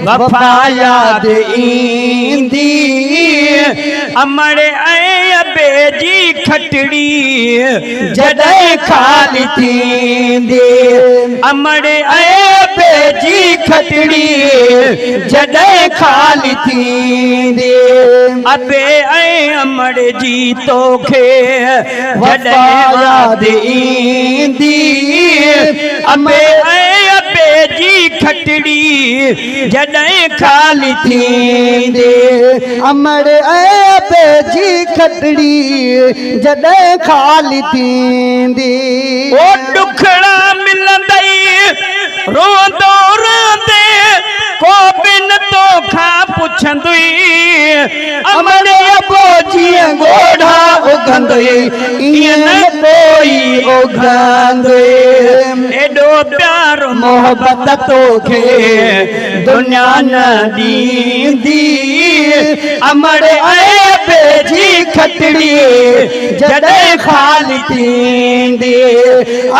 वफा याद ईंदी अमड़ ऐं अबे जी खटड़ी जॾहिं ख़ाली थींदी अमड़ ऐं अबे जी खटड़ी जॾहिं ख़ाली थींदी अबे ऐं अमड़ जी तोखे वफ़ा याद ईंदी अबे ऐं अबे जी खटड़ी जॾहिं ख़ाली थींदी अमड़ ऐं अबे जी खटड़ी जॾहिं ख़ाली थींदी ओ ॾुखड़ा मिलंदई रोंदो रोंदे को बिन तोखां पुछंदुई अमड़ अबो जीअं ॻोढ़ा उगंदुई ईअं न कोई उगंदुई एॾो प्यार मोहबत तोखे दुनिया न ॾींदी अमड़ ऐं अबे जी खटड़ी जॾहिं ख़ाली थींदी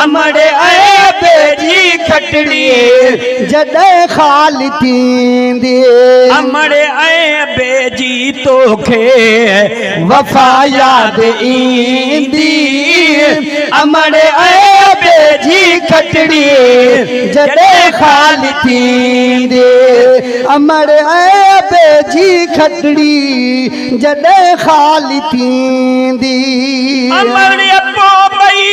अमड़ ऐं अबे जी खटड़ी जॾहिं ख़ाली थींदी अमड़ ऐं अबे जी तोखे वफ़ा याद ईंदी अमड़ ऐं अबे जी खटड़ी जॾहिं ख़ाली थींदी अमड़ ऐं अबे जी खटड़ी जॾहिं ख़ाली थींदी अमड़ अबो ॿई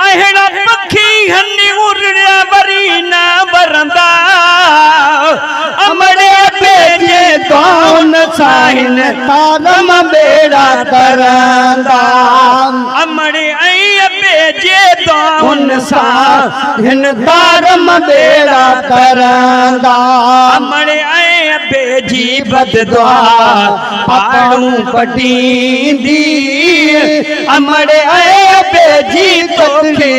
अहिड़ा पखी हनी उड़िया वरी न वरंदा अमड़ अबे जे कौन साहिन तारम बेड़ा तरंदा अमड़ ऐं अबे जे कौन साहिन तारम बेड़ा तरंदा अमड़ ऐं अबे जी बददुआ पाणू पटींदी अमड़ ऐं अबे जी तोखे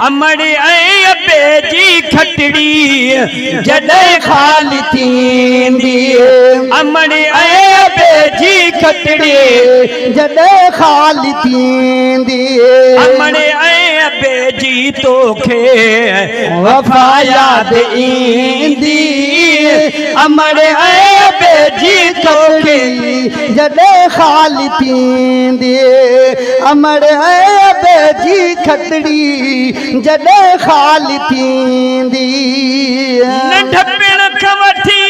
अमड़ ऐं अबे जी खटड़ी जॾहिं ख़ाली थींदी अमड़ ऐं अबे जी खटड़ी जॾहिं ख़ाली थींदी अमड़ ऐं अबे जी तोखे वफ़ा याद ईंदी अमड़ ऐं अबे जी तोखे जॾहिं ख़ाली थींदी अमड़ ऐं अबे जी खटड़ी जॾहिं ख़ाली थींदी नंढपण खां वठी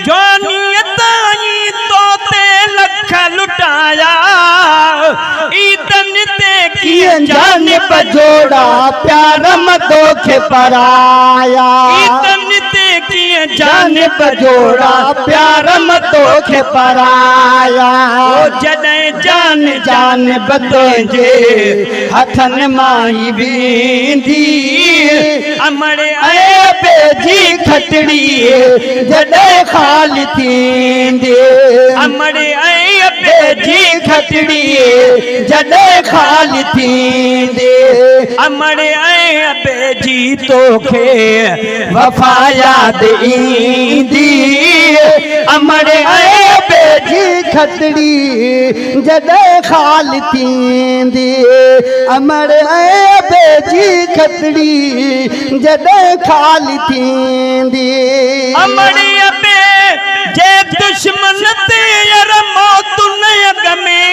जवानीअ ताईं तोते लख लुटाया ईदन ते कीअं जानिब जोड़ा प्यार तोखे पराया ईदन ते कीअं जानिब जोड़ा प्यार तोखे पराया जॾहिं जान जानिब तुंहिंजे हथनि मां ई वेंदी अमड़ ऐं अबे जी खटड़ी जॾहिं ख़ाली थींदी अमड़ ऐं अबे जी खटड़ी जॾहिं ख़ाली थींदी अमड़ ऐं अबे जी तोखे वफ़ा याद ईंदी अमड़ ऐं अबे जी खटड़ी जॾहिं ख़ाली थींदी अमड़ ऐं अबे जी खटड़ी जॾहिं ख़ाली थींदी अमड़ अबे जे दुश्मन ते यार मौत न अॻमें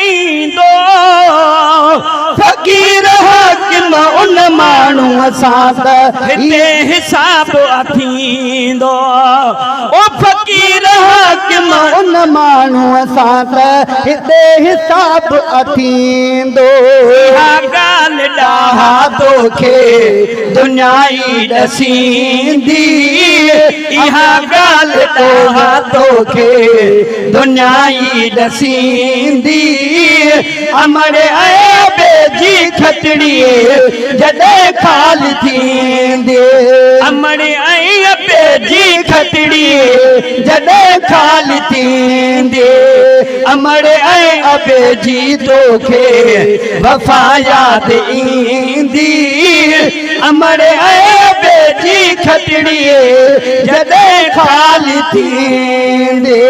फ़क़ीर हाकिम उन माण्हूअ सां त हिते हिसाब थींदो ओ फ़क़ीर हाकिम उन माण्हूअ सां त हिते हिसाब थींदो इहा ॻाल्हि ॾाहा तोखे दुनिया ई ॾसींदी इहा ॻाल्हि ॾाहा तोखे दुनिया ई ॾसींदी अमड़ ऐं अबे जी खटड़ी जॾहिं ख़ाली थींदी अमड़ ऐं अबे जी खटड़ी जॾहिं ख़ाली थींदी अमड़ ऐं अबे जी तोखे वफ़ा याद ईंदी अमड़ ऐं अबे जी खटड़ी जॾहिं ख़ाली थींदी